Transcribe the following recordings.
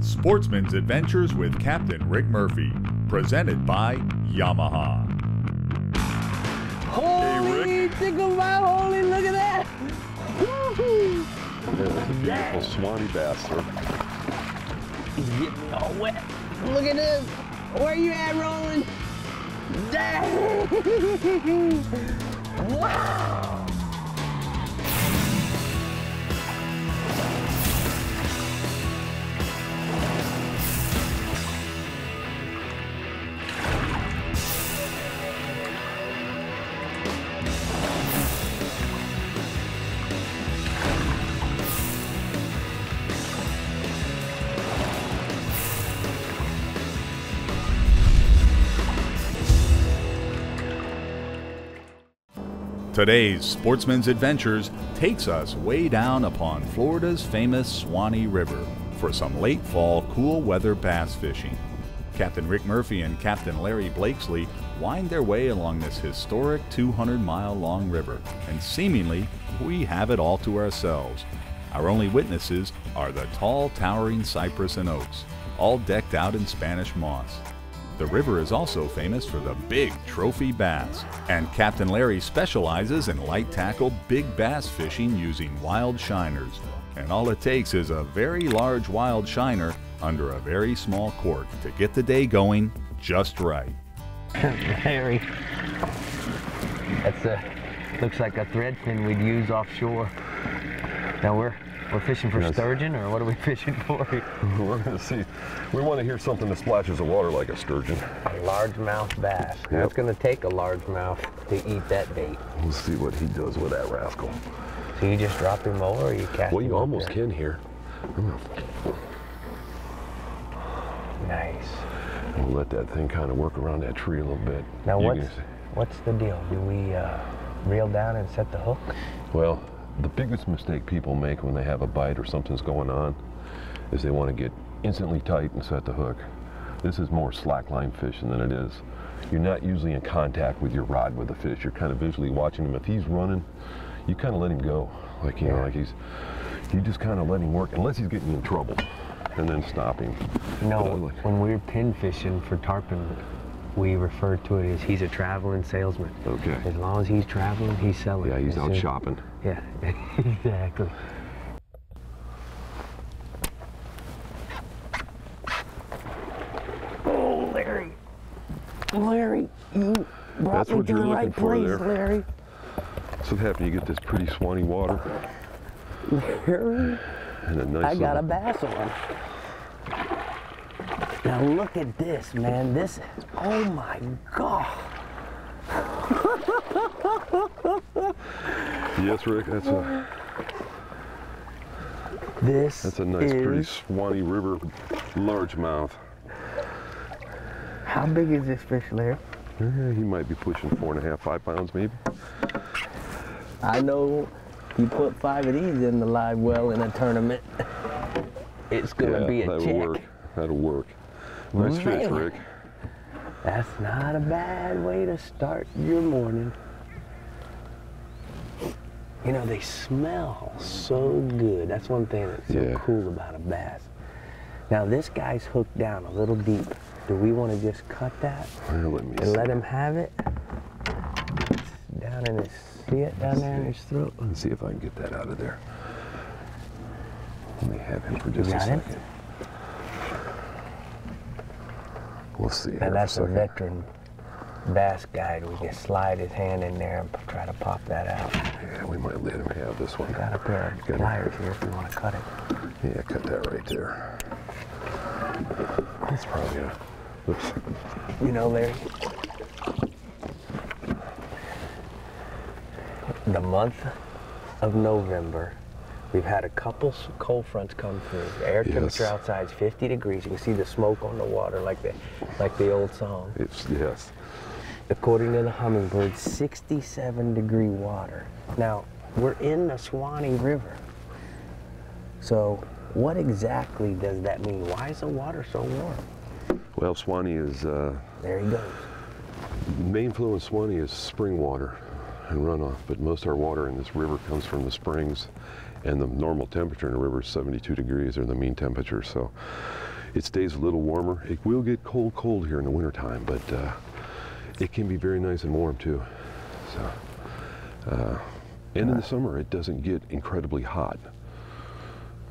Sportsman's Adventures with Captain Rick Murphy, presented by Yamaha. Holy, think about holy, look at that! Woo-hoo. There's a beautiful Swanee bass, sir. He's getting me all wet. Look at this. Where you at, Roland? Dang! Wow! Today's Sportsman's Adventures takes us way down upon Florida's famous Swanee River for some late fall cool weather bass fishing. Captain Rick Murphy and Captain Larry Blakesley wind their way along this historic 200-mile long river, and seemingly we have it all to ourselves. Our only witnesses are the tall, towering cypress and oaks, all decked out in Spanish moss. The river is also famous for the big trophy bass, and Captain Larry specializes in light tackle big bass fishing using wild shiners. And all it takes is a very large wild shiner under a very small cork to get the day going just right. Larry, that's looks like a thread fin we'd use offshore. Now we're fishing for sturgeon, or what are we fishing for? We're going to see. We want to hear something that splashes the water like a sturgeon. A largemouth bass. Yep. Now it's going to take a largemouth to eat that bait. We'll see what he does with that rascal. So you just drop him over, or you cast him? Well, you almost can here. Nice. We'll let that thing kind of work around that tree a little bit. Now what's the deal? Do we reel down and set the hook? Well, the biggest mistake people make when they have a bite or something's going on is they want to get instantly tight and set the hook. This is more slackline fishing than it is. You're not usually in contact with your rod with the fish. You're kind of visually watching him. If he's running, you kind of let him go. Like, you know, like you just kind of let him work unless he's getting you in trouble, and then stop him. You know, when we're pin fishing for tarpon, we refer to it as he's a traveling salesman. Okay. As long as he's traveling, he's selling. Yeah, he's out shopping. Yeah, exactly. Oh, Larry. Larry, you brought That's me what to you're the looking right for place, there. Larry. So what happens, you get this pretty Swanee water. Larry, And a nice I got a little... bass on. Now look at this, man. This, oh my God. Yes, Rick, that's a nice, pretty Swanee River largemouth. How big is this fish, Larry? He might be pushing 4.5, 5 pounds maybe. I know you put 5 of these in the live well in a tournament, it's gonna be a that'll check. work. That'll work. Nice fish, Man. Rick. That's not a bad way to start your morning. You know, they smell so good. That's one thing that's so cool about a bass. Now this guy's hooked down a little deep. Do we want to just cut that Well, let me and see. let him have it? It's down in his, see it down there in his throat? Let's see if I can get that out of there. Let me have him for just a got him? second. We'll see. And that's a veteran bass guide. We can slide his hand in there and try to pop that out. Yeah, we might let him have this one. Got a pair of pliers here if you want to cut it. Yeah, cut that right there. That's probably gonna. Oops. You know, Larry, the month of November, we've had a couple cold fronts come through. The air temperature outside is 50 degrees. You can see the smoke on the water like the old song. Yes. According to the Hummingbird, 67-degree water. Now, we're in the Swanee River. So what exactly does that mean? Why is the water so warm? Well, Swanee is, There he goes. the main flow in Swanee is spring water and runoff, but most of our water in this river comes from the springs And the normal temperature in the river is 72 degrees, or the mean temperature, so it stays a little warmer. It will get cold here in the wintertime, but it can be very nice and warm too. So, and in the summer, it doesn't get incredibly hot.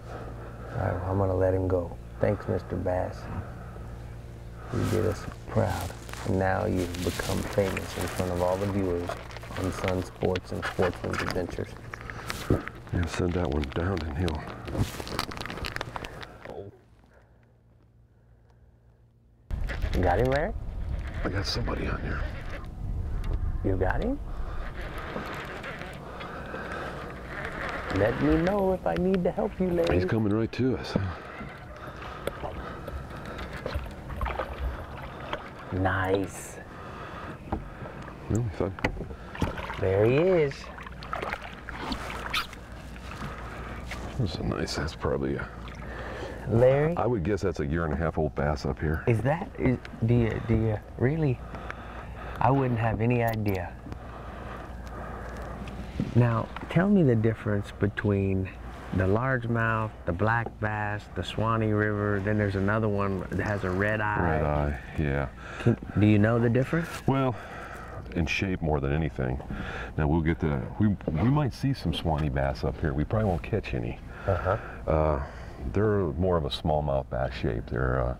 All right, well, I'm gonna let him go. Thanks, Mr. Bass. You did us proud. And now you've become famous in front of all the viewers on Sun Sports and Sportsman's Adventures. Yeah, send that one down and he'll... You got him, Larry? I got somebody on here. You got him? Let me know if I need to help you, Larry. He's coming right to us. Nice. Really fun. There he is. That's a nice, that's probably a... Larry? I would guess that's a 1.5-year-old bass up here. Is that, do you really? I wouldn't have any idea. Now, tell me the difference between the largemouth, the black bass, the Suwannee River, then there's another one that has a red eye. Red eye, yeah. Do you know the difference? Well, in shape more than anything. Now we'll get the, we might see some Suwannee bass up here. We probably won't catch any. They're more of a smallmouth bass shape. They're,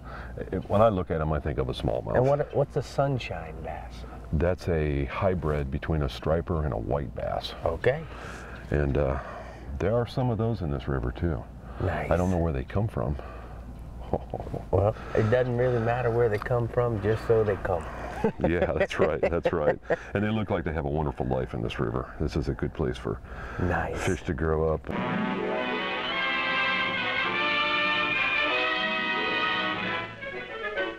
when I look at them, I think of a smallmouth. And what's a sunshine bass? That's a hybrid between a striper and a white bass. Okay. And there are some of those in this river too. Nice. I don't know where they come from. Well, it doesn't really matter where they come from, just so they come. Yeah, that's right, that's right. And they look like they have a wonderful life in this river. This is a good place for fish to grow up.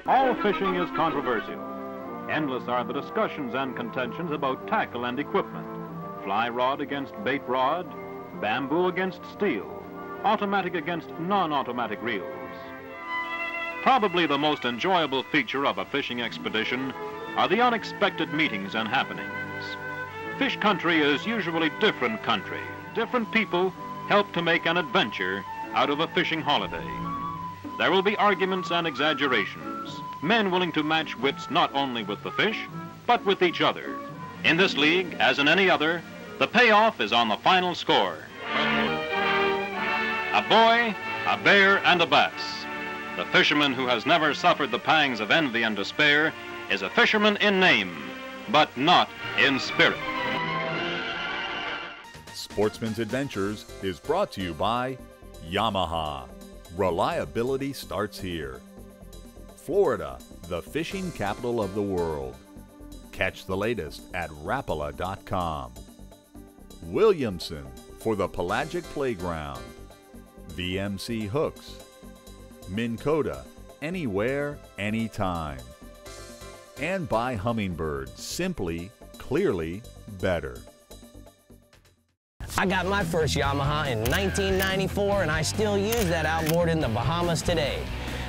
All fishing is controversial. Endless are the discussions and contentions about tackle and equipment. Fly rod against bait rod, bamboo against steel, automatic against non-automatic reels. Probably the most enjoyable feature of a fishing expedition are the unexpected meetings and happenings. Fish country is usually different country. Different people help to make an adventure out of a fishing holiday. There will be arguments and exaggerations, men willing to match wits not only with the fish, but with each other. In this league, as in any other, the payoff is on the final score. A boy, a bear, and a bass. The fisherman who has never suffered the pangs of envy and despair is a fisherman in name, but not in spirit. Sportsman's Adventures is brought to you by Yamaha. Reliability starts here. Florida, the fishing capital of the world. Catch the latest at Rapala.com. Williamson for the pelagic playground. VMC Hooks. Minn Kota, anywhere, anytime. And by Humminbird, simply, clearly better. I got my first Yamaha in 1994 and I still use that outboard in the Bahamas today.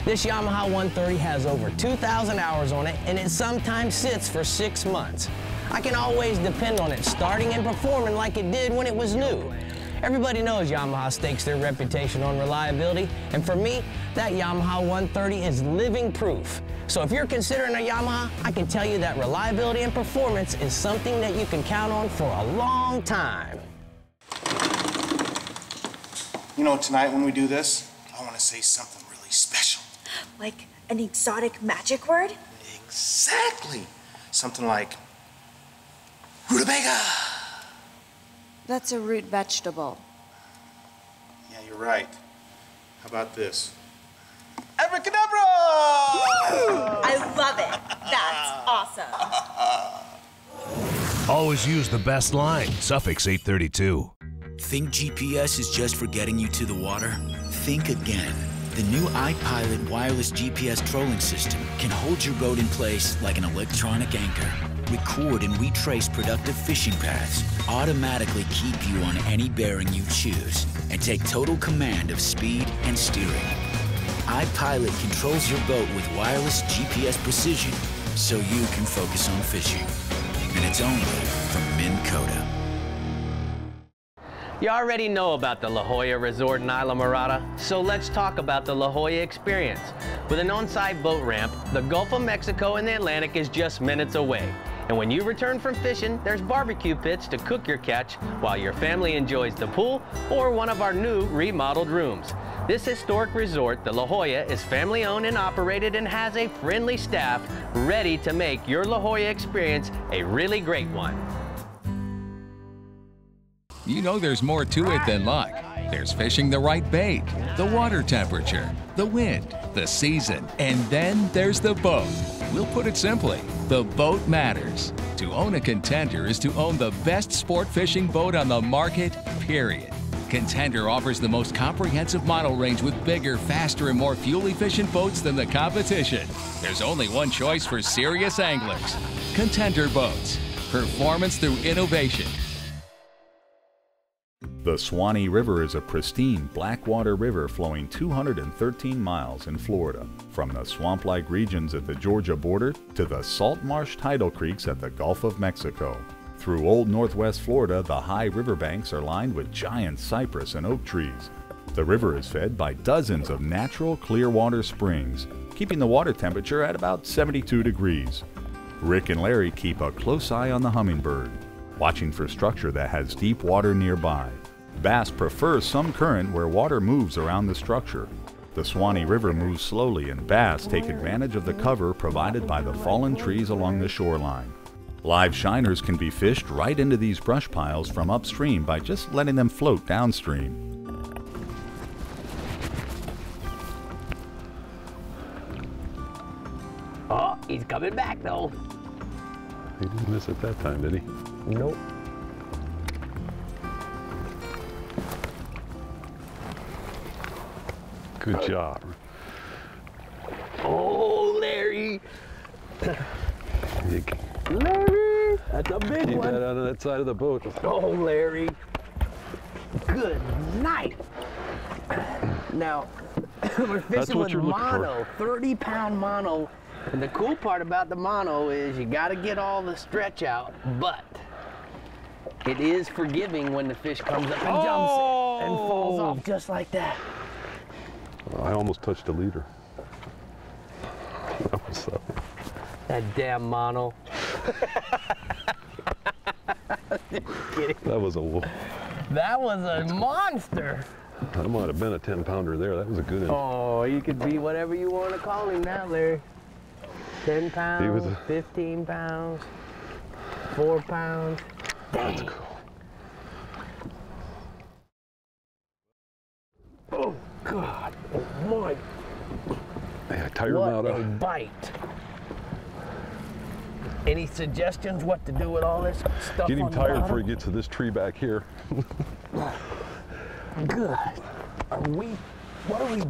This Yamaha 130 has over 2,000 hours on it and it sometimes sits for 6 months. I can always depend on it starting and performing like it did when it was new. Everybody knows Yamaha stakes their reputation on reliability, and for me, that Yamaha 130 is living proof. So if you're considering a Yamaha, I can tell you that reliability and performance is something that you can count on for a long time. You know, tonight when we do this, I want to say something really special. Like an exotic magic word? Exactly. Something like rutabaga. That's a root vegetable. Yeah, you're right. How about this? Abracadabra! I love it. That's awesome. Always use the best line, Suffix 832. Think GPS is just for getting you to the water? Think again. The new iPilot wireless GPS trolling system can hold your boat in place like an electronic anchor. Record and retrace productive fishing paths, automatically keep you on any bearing you choose, and take total command of speed and steering. iPilot controls your boat with wireless GPS precision so you can focus on fishing. And it's only from Minn Kota. You already know about the La Jolla Resort in Isla Mirada, so let's talk about the La Jolla experience. With an on-site boat ramp, the Gulf of Mexico and the Atlantic is just minutes away. And when you return from fishing, there's barbecue pits to cook your catch while your family enjoys the pool or one of our new remodeled rooms. This historic resort, the La Jolla, is family-owned and operated and has a friendly staff ready to make your La Jolla experience a really great one. You know there's more to it than luck. There's fishing the right bait, the water temperature, the wind, the season, and then there's the boat. We'll put it simply, the boat matters. To own a Contender is to own the best sport fishing boat on the market, period. Contender offers the most comprehensive model range with bigger, faster, and more fuel-efficient boats than the competition. There's only one choice for serious anglers. Contender Boats. Performance through innovation. The Suwannee River is a pristine blackwater river flowing 213 miles in Florida, from the swamp-like regions at the Georgia border to the salt marsh tidal creeks at the Gulf of Mexico. Through Old Northwest Florida, the high riverbanks are lined with giant cypress and oak trees. The river is fed by dozens of natural clear water springs, keeping the water temperature at about 72 degrees. Rick and Larry keep a close eye on the hummingbird, watching for structure that has deep water nearby. Bass prefer some current where water moves around the structure. The Suwannee River moves slowly and bass take advantage of the cover provided by the fallen trees along the shoreline. Live shiners can be fished right into these brush piles from upstream by just letting them float downstream. Oh, he's coming back though. He didn't miss it that time, did he? Nope. Good job. Oh, Larry. Larry, that's a big keep one. that out of that side of the boat. Oh, Larry. Good night. Now, we're fishing with mono, 30-pound mono. And the cool part about the mono is you got to get all the stretch out, but it is forgiving when the fish comes up and jumps and falls off just like that. I almost touched the leader. That was that damn mono. That was a That was a monster. That might have been a 10-pounder there. That was a good one. Oh, you could be whatever you want to call him now, Larry. 10 pounds, 15 pounds, 4 pounds. Dang. That's cool. Oh, God. Oh, my. Yeah, tire him out. What a bite. Any suggestions what to do with all this stuff? Get him tired before he gets to this tree back here. Good. What are we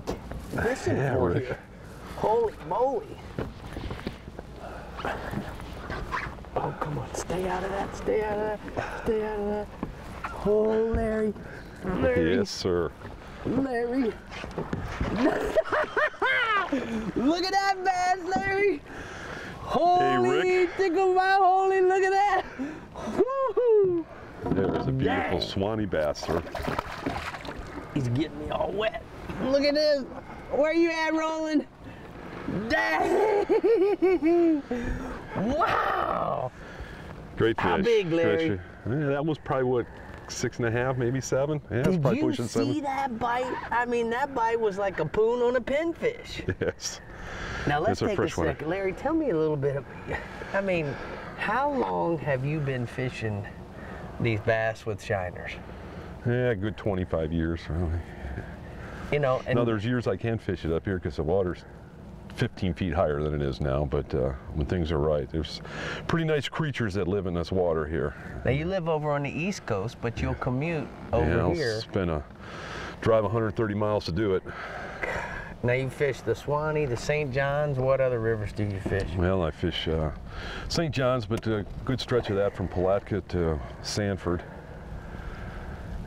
fishing for here? Holy moly. Oh, come on. Stay out of that. Stay out of that. Stay out of that. Oh, Larry. Larry. Yes, sir. Larry. Look at that bass, Larry. Holy, hey, Rick. tickle my holy, look at that. Woo-hoo. There's a beautiful Suwannee bass, sir. He's getting me all wet. Look at this. Where you at, Roland? Dang. Wow. Great fish. How big, Larry? Yeah, that was probably, what, 6.5, maybe 7? Yeah, it's probably pushing 7. Did you see that bite? I mean, that bite was like a poon on a pinfish. Yes. Now let's take a one. second. Larry, tell me a little bit. I mean, how long have you been fishing these bass with shiners? Yeah, a good 25 years, really. You know, and now there's years I can't fish it up here because the water's 15 feet higher than it is now, but when things are right, there's pretty nice creatures that live in this water here. Now you live over on the East Coast, but you'll commute over here. Drive 130 miles to do it. Now you fish the Suwannee, the St. John's. What other rivers do you fish? Well, I fish St. John's, but a good stretch of that from Palatka to Sanford.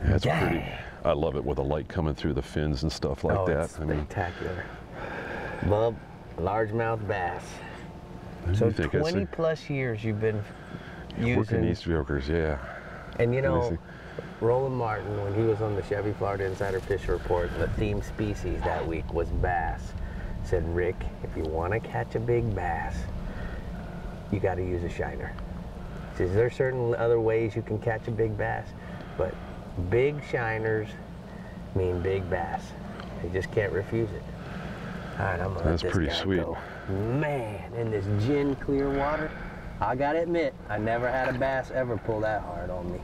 Yeah, it's pretty. I love it with the light coming through the fins and stuff like that. It's spectacular. Bub, largemouth bass. So 20 plus years you've been using working East Jokers, yeah. And you know, Roland Martin, when he was on the Chevy Florida Insider Fisher Report, the theme species that week was bass. Said, Rick, if you want to catch a big bass, you got to use a shiner. He says, there are certain other ways you can catch a big bass, but big shiners mean big bass. You just can't refuse it. All right, I'm gonna let this pretty guy sweet. go. Man, in this gin clear water, I gotta admit, I never had a bass ever pull that hard on me.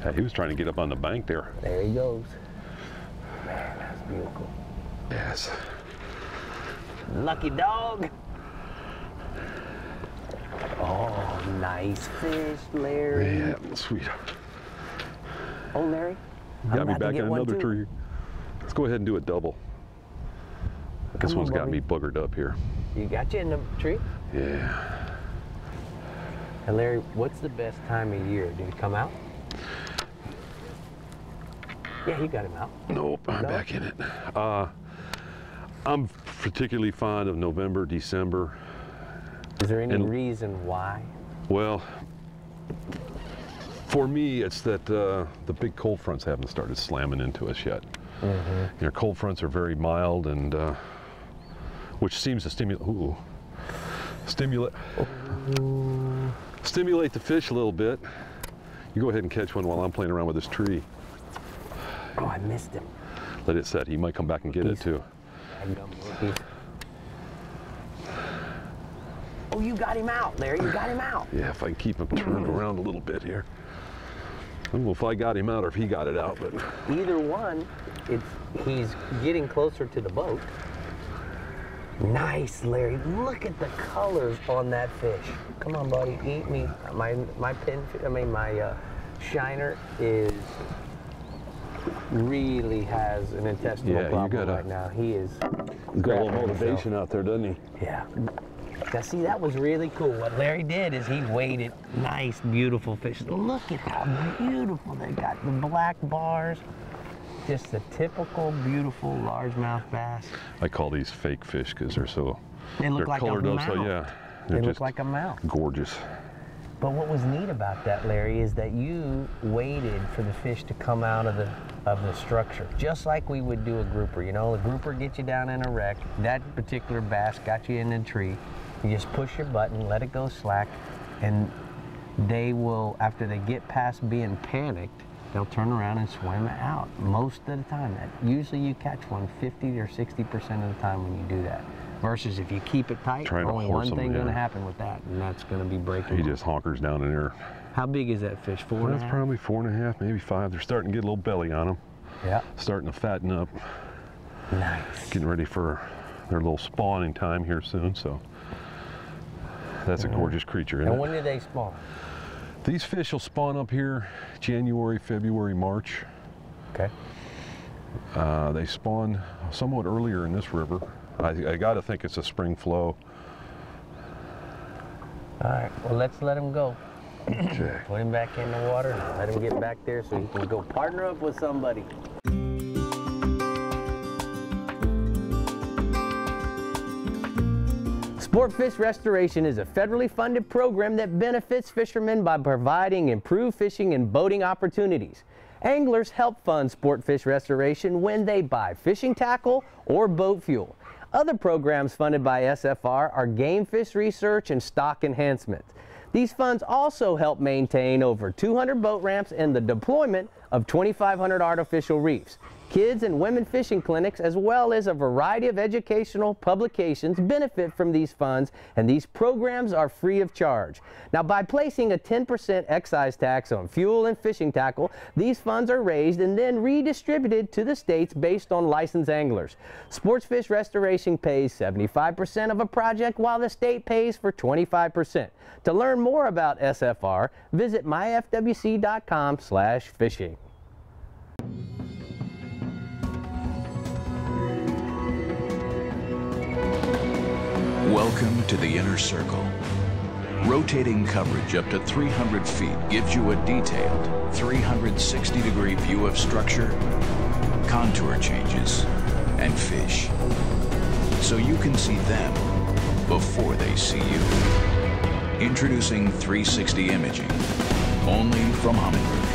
Yeah, he was trying to get up on the bank there. There he goes. Man, that's beautiful. Yes. Lucky dog. Oh, nice fish, Larry. Yeah, sweet. Oh, Larry. Got me back in another tree. Let's go ahead and do a double. This one's got me boogered up here. You got you in the tree? Yeah. And Larry, what's the best time of year? Did he come out? Yeah, you got him out. Nope, I'm back in it. I'm particularly fond of November, December. Is there any reason why? Well, for me, it's that the big cold fronts haven't started slamming into us yet. You know, cold fronts are very mild, and which seems to stimulate the fish a little bit. You go ahead and catch one while I'm playing around with this tree. Oh, I missed him. Let it set. He might come back and get it too. Oh, you got him out, Larry. You got him out. Yeah, if I can keep him turned around a little bit here. I don't know if I got him out or if he got it out, but either one, he's getting closer to the boat. Nice, Larry. Look at the colors on that fish. Come on, buddy, eat me. My shiner really has an intestinal problem right now. He's got a little motivation out there, doesn't he? Yeah. Now see, that was really cool. What Larry did is he weighted nice, beautiful fish. Look at how beautiful they got. The black bars, just the typical beautiful largemouth bass. I call these fake fish because they're so, they look like colored a up, mouth. so yeah. They look like a mouth. Gorgeous. But what was neat about that, Larry, is that you waited for the fish to come out of the structure, just like we would do a grouper. You know, a grouper gets you down in a wreck. That particular bass got you in a tree. You just push your button, let it go slack, and they will, after they get past being panicked, they'll turn around and swim out most of the time. Usually you catch one 50 or 60% of the time when you do that. Versus if you keep it tight, only one thing's going to happen with that, and that's going to be breaking. He just honkers down in there. How big is that fish? 4 and a half? That's probably 4.5, maybe 5. They're starting to get a little belly on them. Yeah. Starting to fatten up. Nice. Getting ready for their little spawning time here soon, so that's a gorgeous creature. And when do they spawn? These fish will spawn up here January, February, March. Okay. They spawn somewhat earlier in this river. I got to think it's a spring flow. All right, well, let's let him go. Okay. Put him back in the water and let him get back there so he can go partner up with somebody. Sportfish Restoration is a federally funded program that benefits fishermen by providing improved fishing and boating opportunities. Anglers help fund Sportfish Restoration when they buy fishing tackle or boat fuel. Other programs funded by SFR are game fish research and stock enhancement. These funds also help maintain over 200 boat ramps and the deployment of 2,500 artificial reefs. Kids and women fishing clinics, as well as a variety of educational publications, benefit from these funds, and these programs are free of charge. Now, by placing a 10% excise tax on fuel and fishing tackle, these funds are raised and then redistributed to the states based on licensed anglers. Sportsfish Restoration pays 75% of a project, while the state pays for 25%. To learn more about SFR, visit myfwc.com/fishing. Welcome to the Inner Circle. Rotating coverage up to 300 feet gives you a detailed 360-degree view of structure, contour changes, and fish. So you can see them before they see you. Introducing 360 imaging, only from Humminbird.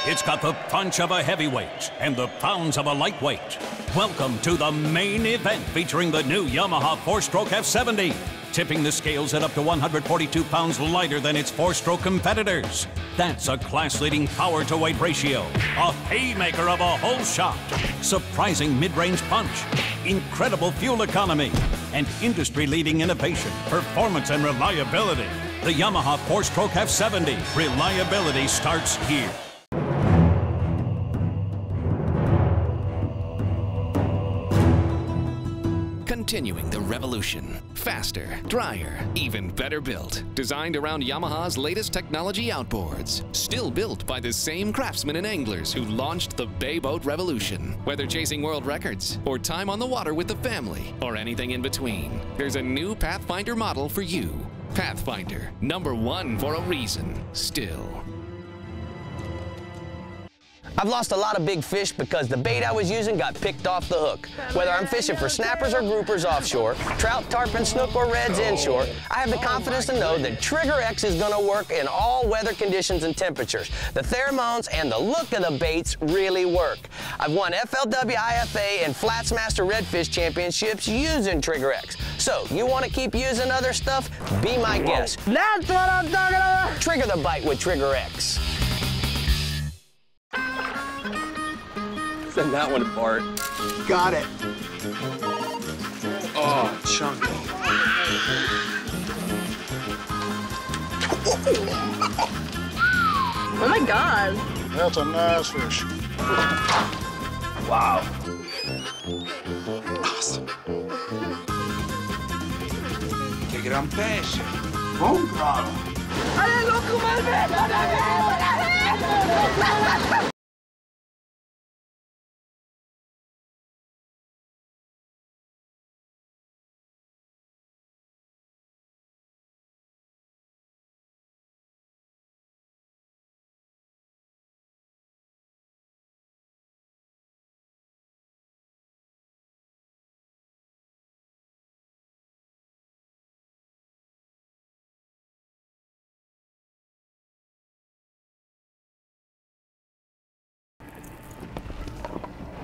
It's got the punch of a heavyweight and the pounds of a lightweight. Welcome to the main event featuring the new Yamaha 4-stroke F70. Tipping the scales at up to 142 pounds lighter than its 4-stroke competitors. That's a class-leading power-to-weight ratio, a haymaker of a whole shot, surprising mid-range punch, incredible fuel economy, and industry-leading innovation, performance, and reliability. The Yamaha 4-stroke F70. Reliability starts here. Continuing the revolution. Faster, drier, even better built. Designed around Yamaha's latest technology outboards. Still built by the same craftsmen and anglers who launched the Bay Boat Revolution. Whether chasing world records, or time on the water with the family, or anything in between, there's a new Pathfinder model for you. Pathfinder, #1 for a reason, still. I've lost a lot of big fish because the bait I was using got picked off the hook. Whether I'm fishing for snappers or groupers offshore, trout, tarpon, snook, or reds inshore, I have the confidence to know that Trigger X is gonna work in all weather conditions and temperatures. The pheromones and the look of the baits really work. I've won FLW IFA and Flatsmaster Redfish Championships using Trigger X. So, you wanna keep using other stuff? Be my guest. That's what I'm talking about! Trigger the bite with Trigger X. Send that one apart. Got it. Oh, chunky. Oh my God. That's a nice fish. Wow. Awesome. Take it on passion. Oh, God.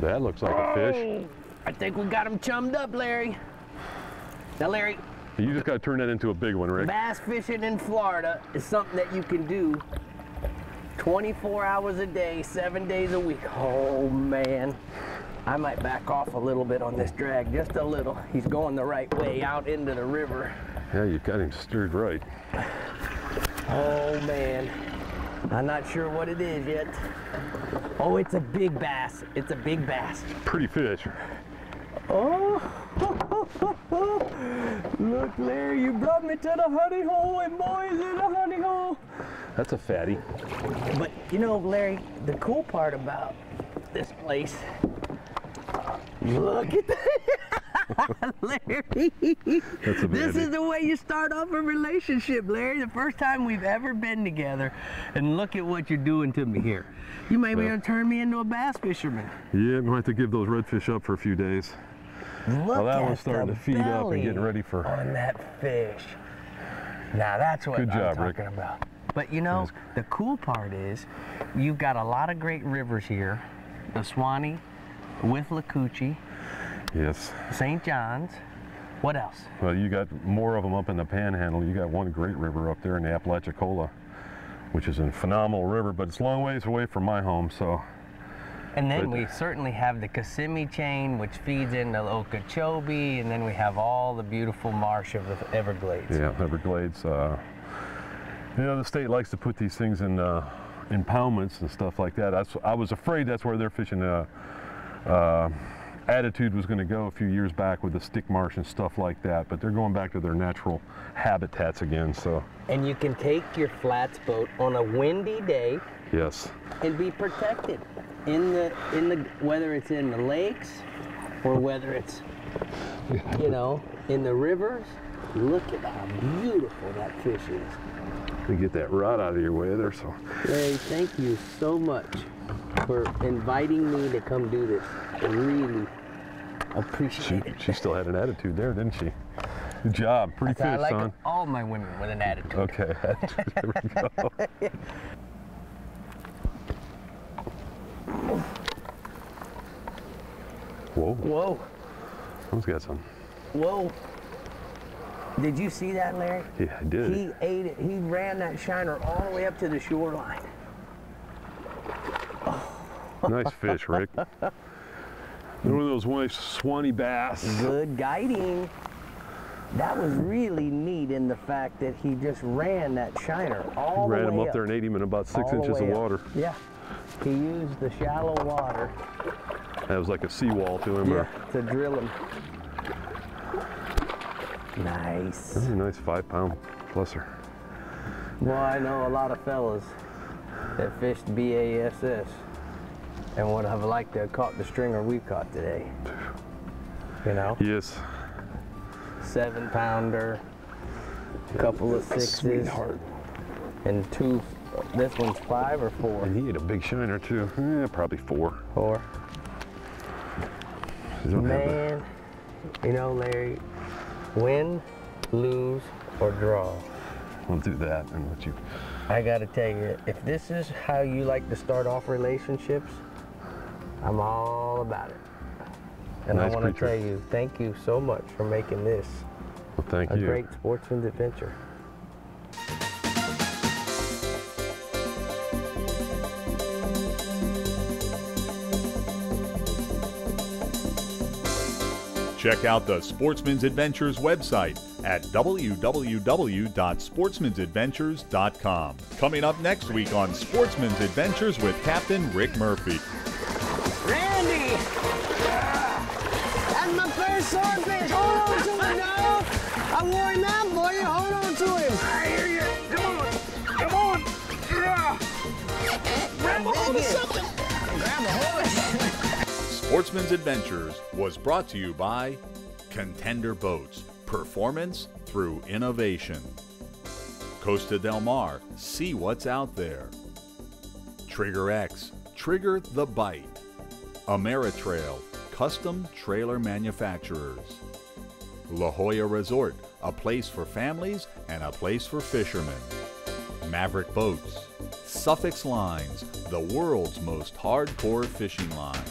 That looks like a fish. Oh, I think we got him chummed up, Larry. Now, Larry. You just got to turn that into a big one, Rick. Bass fishing in Florida is something that you can do 24 hours a day, 7 days a week. Oh, man. I might back off a little bit on this drag, just a little. He's going the right way out into the river. Yeah, you got him steered right. Oh, man. I'm not sure what it is yet. Oh, it's a big bass. It's a big bass. Pretty fish. Oh, look, Larry, you brought me to the honey hole, and boy, is it a honey hole. That's a fatty. But, you know, Larry, the cool part about this place, look at that. Larry, that's a this is the way you start off a relationship, Larry. The first time we've ever been together, and look at what you're doing to me here. You may be going to turn me into a bass fisherman. Yeah, I'm going to have to give those redfish up for a few days. Look well, that at one's starting to feed up and getting ready for... on that fish. Now that's what Good job, I'm talking Rick. about. But you know, the cool part is, you've got a lot of great rivers here. The Suwannee, Withlacoochee, yes, St. John's. What else? Well, you got more of them up in the Panhandle. You got one great river up there in the Apalachicola, which is a phenomenal river, but it's a long ways away from my home, so. And then we certainly have the Kissimmee chain, which feeds into Okeechobee, and then we have all the beautiful marsh of the Everglades. Yeah, Everglades. You know, the state likes to put these things in impoundments and stuff like that. I was afraid that's where their fishing attitude was going to go a few years back with the stick marsh and stuff like that, but they're going back to their natural habitats again, so. And you can take your flats boat on a windy day. Yes. And be protected in the whether it's in the lakes or whether it's, you know, in the rivers. Look at how beautiful that fish is. To get that rod out of your way there, so. Larry, thank you so much for inviting me to come do this. I really appreciate it. She still had an attitude there, didn't she? Good job. Pretty fish, I like son. all my women with an attitude. Okay, there we go. Whoa. Whoa. Who's got some? Whoa. Did you see that, Larry? Yeah, I did. He ate it. He ran that shiner all the way up to the shoreline. Nice fish, Rick. One of those nice Swanee bass. Good guiding. That was really neat in the fact that he just ran that shiner all the way up. Ran him up there and ate him in about 6 inches of water. Yeah. He used the shallow water. That was like a seawall to him. Yeah, to drill him. Nice. That's a nice 5-pound pluser. Well, I know a lot of fellas that fished BASS and would have liked to have caught the stringer we caught today. You know? Yes. 7-pounder, a couple of 6s, Sweetheart. and 2. This one's 5 or 4? And he ate a big shiner too. Probably 4. 4. Man, you know, Larry, win, lose, or draw. We'll do that and let you. I gotta tell you, if this is how you like to start off relationships, I'm all about it. And Nice I want to creature. tell you, thank you so much for making this Well, thank a you. great sportsman's adventure. Check out the Sportsman's Adventures website at www.sportsmansadventures.com. Coming up next week on Sportsman's Adventures with Captain Rick Murphy. Randy! That's my first swordfish. Hold on to him now. I wore him out for you. Hold on to him. I hear you. Come on. Come on. Grab a hold of something. Grab a hold of something. Sportsman's Adventures was brought to you by Contender Boats, performance through innovation. Costa Del Mar, see what's out there. Trigger X, trigger the bite. Ameritrail, custom trailer manufacturers. La Jolla Resort, a place for families and a place for fishermen. Maverick Boats. Suffix Lines, the world's most hardcore fishing line.